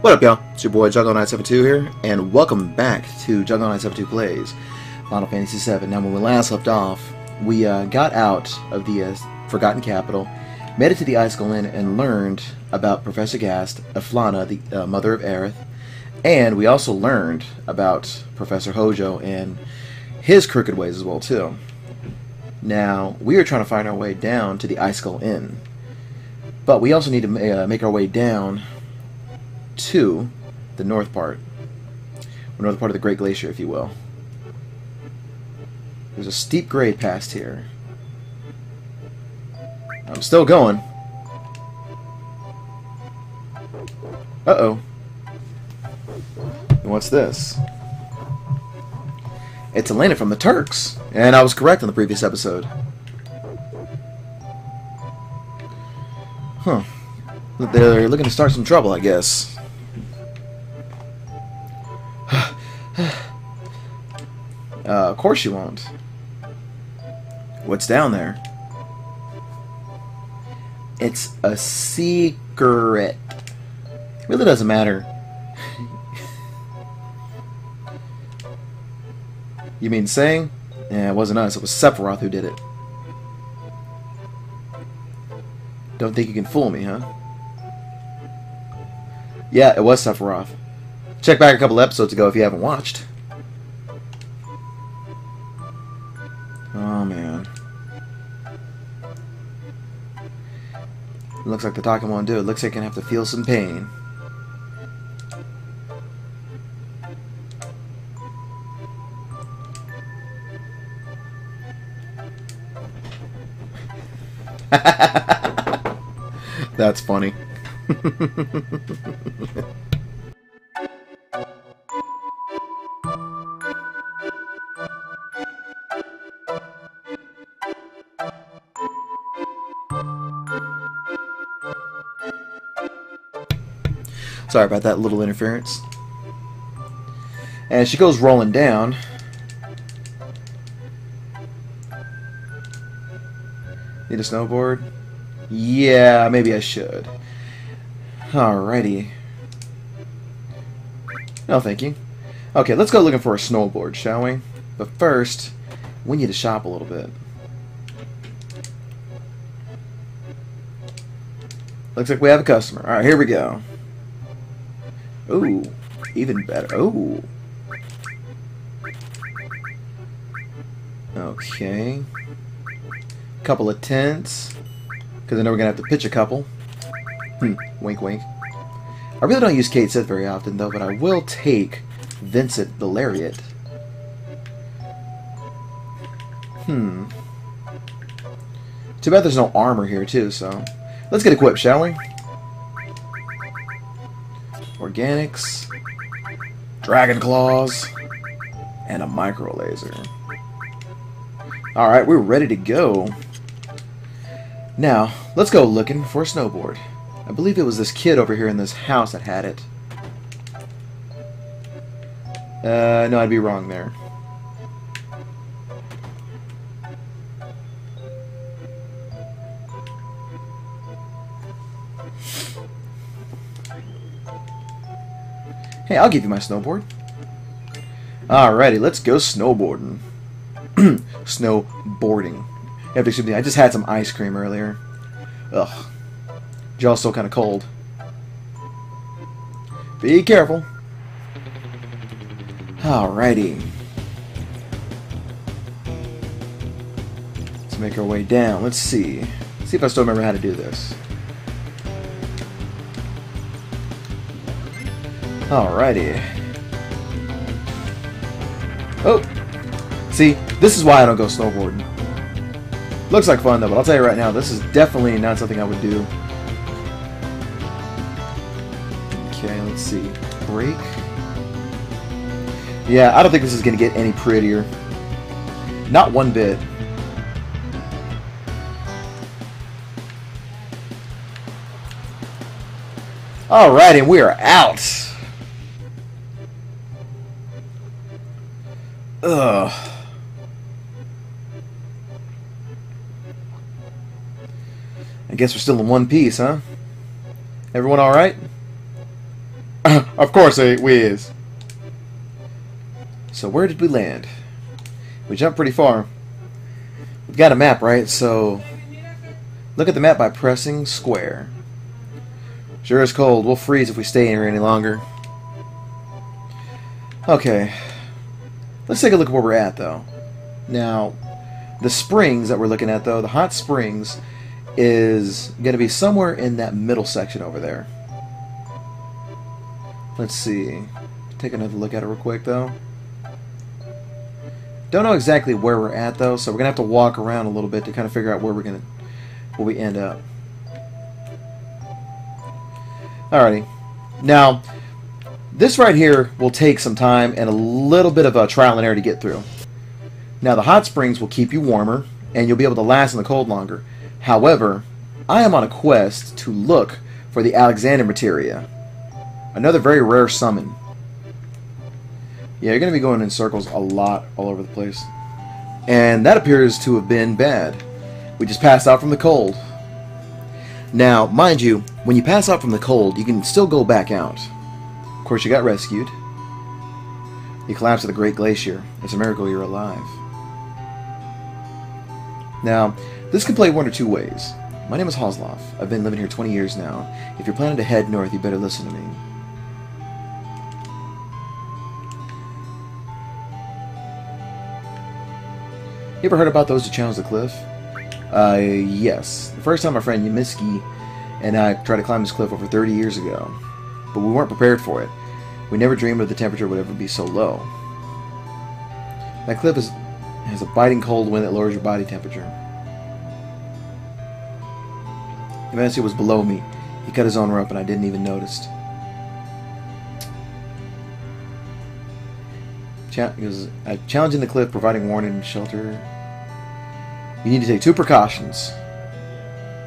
What up, y'all? It's your boy Juggalo972 here, and welcome back to Juggalo972 Plays Final Fantasy VII. Now, when we last left off, we got out of the Forgotten Capital, made it to the Icicle Inn, and learned about Professor Gast, Aflana, the mother of Aerith, and we also learned about Professor Hojo and his crooked ways as well, too. Now, we are trying to find our way down to the Icicle Inn, but we also need to make our way down to the north part, or north part of the Great Glacier, if you will. There's a steep grade past here. I'm still going. Uh-oh. And what's this? It's a landing from the Turks, and I was correct on the previous episode. Huh. They're looking to start some trouble, I guess. Of course you won't. What's down there? It's a secret. It really doesn't matter. You mean saying? Yeah, it wasn't us. It was Sephiroth who did it. Don't think you can fool me, huh? Yeah, it was Sephiroth. Check back a couple episodes ago if you haven't watched. Oh, man. It looks like the talking won't do. It looks like you're going to have to feel some pain. That's funny. Sorry about that little interference. And she goes rolling down. Need a snowboard? Yeah, maybe I should. Alrighty. No, thank you. Okay, let's go looking for a snowboard, shall we? But first, we need to shop a little bit. Looks like we have a customer. Alright, here we go. Ooh, even better. Ooh. Okay. Couple of tents. Because I know we're going to have to pitch a couple. Wink, wink. I really don't use Kate Sith very often, though, but I will take Vincent the Lariat. Too bad there's no armor here, too, so... Let's get equipped, shall we? Organics. Dragon Claws. And a micro laser. Alright, we're ready to go. Now, let's go looking for a snowboard. I believe it was this kid over here in this house that had it. No, I'd be wrong there. Hey, I'll give you my snowboard. Alrighty, let's go snowboarding. Snowboarding. You have to excuse me, I just had some ice cream earlier. Ugh. Jaw's still kind of cold. Be careful. Alrighty. Let's make our way down. Let's see. See if I still remember how to do this. Alrighty. Oh! See, this is why I don't go snowboarding. Looks like fun though, but I'll tell you right now, this is definitely not something I would do. Okay, let's see. Break. Yeah, I don't think this is going to get any prettier. Not one bit. Alright, and we are out. Ugh. I guess we're still in one piece, huh? Everyone alright? Of course we is. So where did we land? We jumped pretty far. We've got a map, right? So look at the map by pressing square. Sure is cold. We'll freeze if we stay here any longer. Okay. Let's take a look at where we're at, though. Now, the springs that we're looking at, though, the hot springs, is going to be somewhere in that middle section over there. Let's see. Take another look at it real quick, though. Don't know exactly where we're at, though, so we're going to have to walk around a little bit to kind of figure out where we end up. Alrighty. Now, this right here will take some time and a little bit of a trial and error to get through. Now, the hot springs will keep you warmer, and you'll be able to last in the cold longer. However, I am on a quest to look for the Alexander Materia. Another very rare summon. Yeah, you're going to be going in circles a lot all over the place. And that appears to have been bad. We just passed out from the cold. Now, mind you, when you pass out from the cold, you can still go back out. Of course, you got rescued. You collapsed at the Great Glacier. It's a miracle you're alive. Now, this can play one or two ways. My name is Hosloff. I've been living here 20 years now. If you're planning to head north, you better listen to me. You ever heard about those who challenge the cliff? Yes. The first time my friend Yamiski and I tried to climb this cliff over 30 years ago. But we weren't prepared for it. We never dreamed that the temperature would ever be so low. That cliff has a biting cold wind that lowers your body temperature. Yamiski was below me. He cut his own rope and I didn't even notice. He goes, challenging the cliff, providing warning and shelter. You need to take two precautions.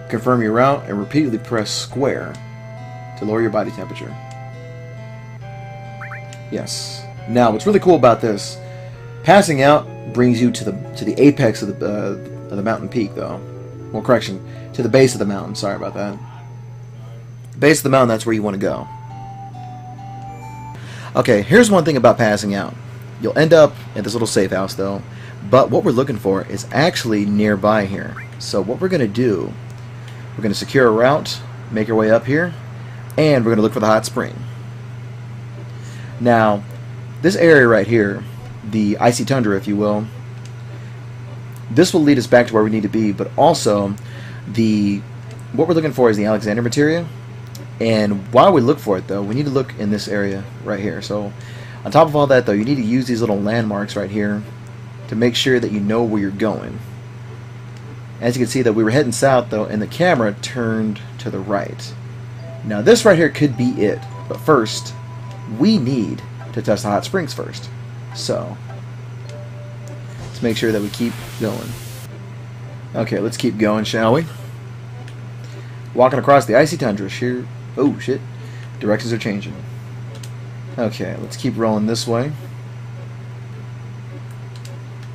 Confirm your route and repeatedly press square to lower your body temperature. Yes. Now, what's really cool about this, passing out brings you to the apex of the mountain peak, though. Well, correction, to the base of the mountain. Sorry about that. The base of the mountain, that's where you want to go. Okay, here's one thing about passing out. You'll end up at this little safe house, though. But what we're looking for is actually nearby here. So what we're going to do, we're going to secure a route, make our way up here, and we're going to look for the hot spring. Now, this area right here, the icy tundra, if you will, this will lead us back to where we need to be, but also what we're looking for is the Alexander Materia. And while we look for it, though, we need to look in this area right here. So on top of all that, though, you need to use these little landmarks right here to make sure that you know where you're going. As you can see, that we were heading south, though, and the camera turned to the right. Now, this right here could be it. But first, we need to test the hot springs first. So, let's make sure that we keep going. Okay, let's keep going, shall we? Walking across the icy tundra. Sheer... Oh, shit. Directions are changing. Okay, let's keep rolling this way.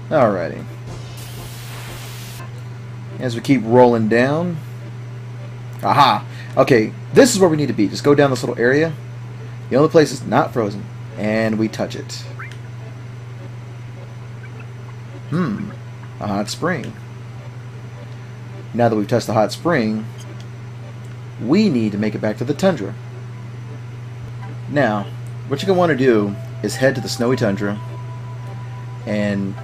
Alrighty. As we keep rolling down. Aha! Okay, this is where we need to be. Just go down this little area. The only place is not frozen. And we touch it. A hot spring. Now that we've touched the hot spring, we need to make it back to the tundra. Now, what you're going to want to do is head to the snowy tundra and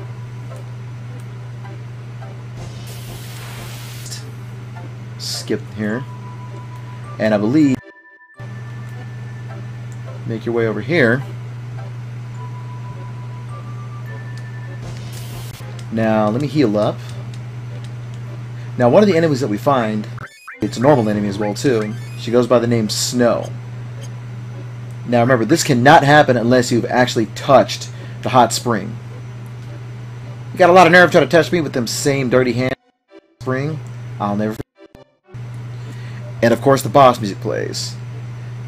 skip here, and I believe make your way over here. Now let me heal up. Now one of the enemies that we find, it's a normal enemy as well too. She goes by the name Snow. Now remember, this cannot happen unless you've actually touched the hot spring. You got a lot of nerve trying to touch me with them same dirty hands. Spring, I'll never forget. And of course the boss music plays.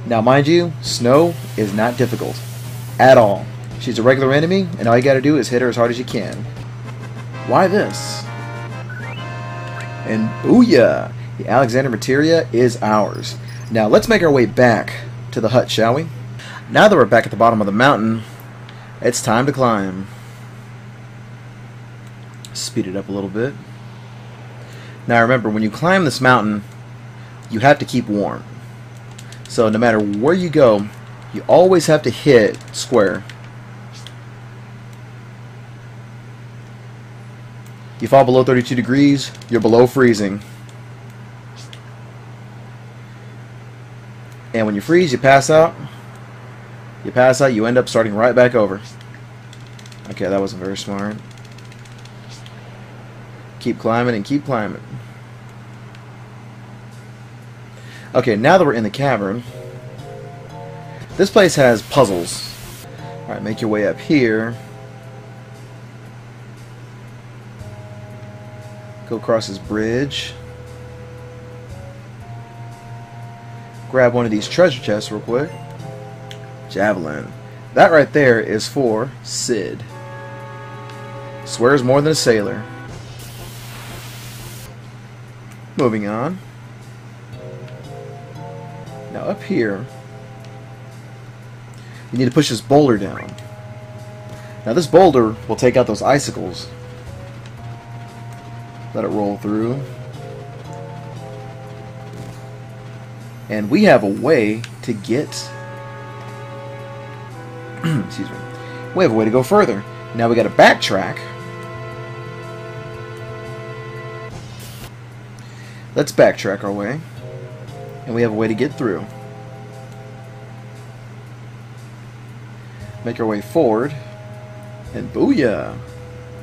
Now mind you, Snow is not difficult at all. She's a regular enemy, and all you gotta do is hit her as hard as you can. Why this? And booyah! The Alexander Materia is ours. Now let's make our way back to the hut, shall we? Now that we're back at the bottom of the mountain, it's time to climb. Speed it up a little bit. Now remember, when you climb this mountain, you have to keep warm. So no matter where you go, you always have to hit square. You fall below 32 degrees, you're below freezing. And when you freeze, you pass out. You pass out, you end up starting right back over. Okay, that wasn't very smart. Keep climbing and keep climbing. Okay, now that we're in the cavern, this place has puzzles. Alright, make your way up here. Go across this bridge. Grab one of these treasure chests real quick. Javelin. That right there is for Sid. Swears more than a sailor. Moving on. Now up here, you need to push this boulder down. Now this boulder will take out those icicles. Let it roll through. And we have a way to get... excuse me. We have a way to go further. Now we got to backtrack. Let's backtrack our way. And we have a way to get through. Make our way forward. And booyah!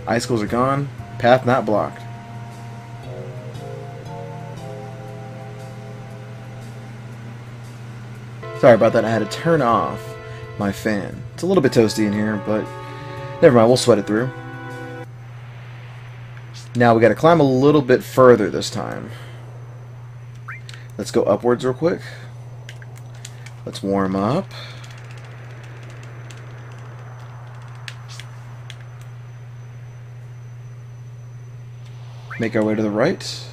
Icicles are gone. Path not blocked. Sorry about that, I had to turn off my fan. It's a little bit toasty in here, but never mind, we'll sweat it through. Now we gotta climb a little bit further this time. Let's go upwards real quick. Let's warm up. Make our way to the right.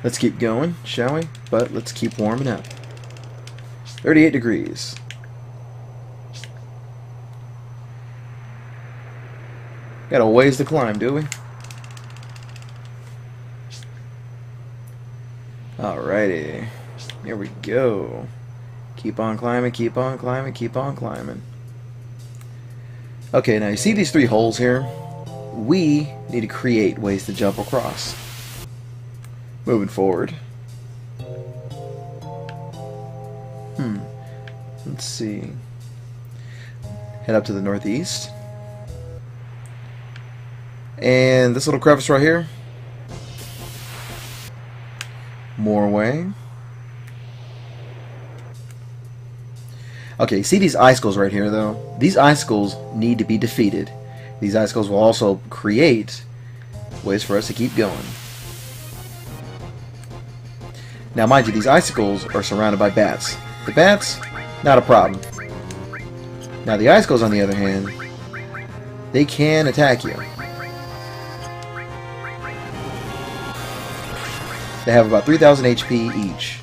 Let's keep going, shall we? But let's keep warming up. 38 degrees. Got a ways to climb, do we? Alrighty. Here we go. Keep on climbing, keep on climbing, keep on climbing. Okay, now you see these three holes here? We need to create ways to jump across. Moving forward. Let's see. Head up to the northeast. And this little crevice right here. More way. Okay, see these icicles right here though? These icicles need to be defeated. These icicles will also create ways for us to keep going. Now mind you, these icicles are surrounded by bats. The bats, not a problem. Now the icicles on the other hand, they can attack you. They have about 3,000 HP each.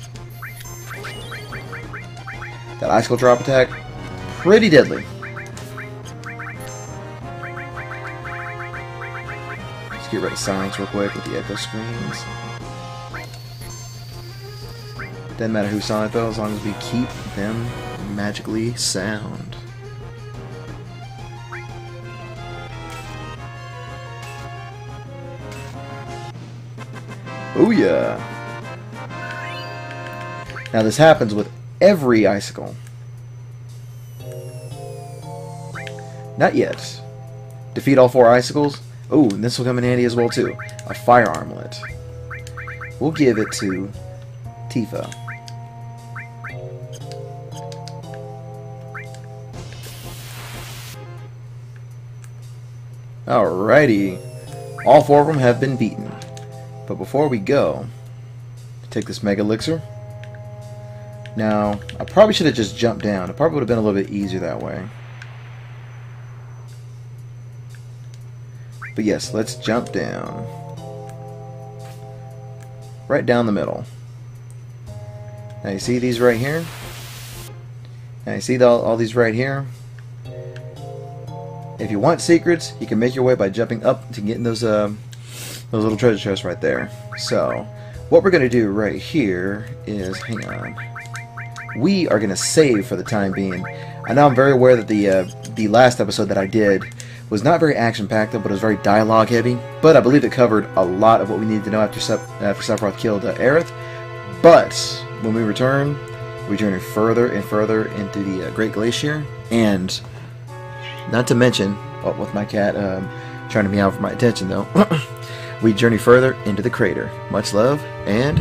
That icicle drop attack, pretty deadly. Let's get rid of silence real quick with the echo screens. Doesn't matter who saw it though, as long as we keep them magically sound. Oh yeah! Now this happens with every icicle. Not yet. Defeat all 4 icicles. Oh, and this will come in handy as well too. A fire armlet. We'll give it to Tifa. Alrighty. All 4 of them have been beaten. But before we go, take this Mega Elixir. Now, I probably should have just jumped down. It probably would have been a little bit easier that way. But yes, let's jump down. Right down the middle. Now you see these right here? And I see all these right here. If you want secrets, you can make your way by jumping up to getting those little treasure chests right there. So, what we're going to do right here is, hang on, we are going to save for the time being. I know I'm very aware that the last episode that I did was not very action-packed, but it was very dialogue-heavy. But I believe it covered a lot of what we needed to know after Sephiroth killed Aerith. But when we return, we journey further and further into the Great Glacier, and not to mention, with my cat trying to meow for my attention though, we journey further into the crater. Much love, and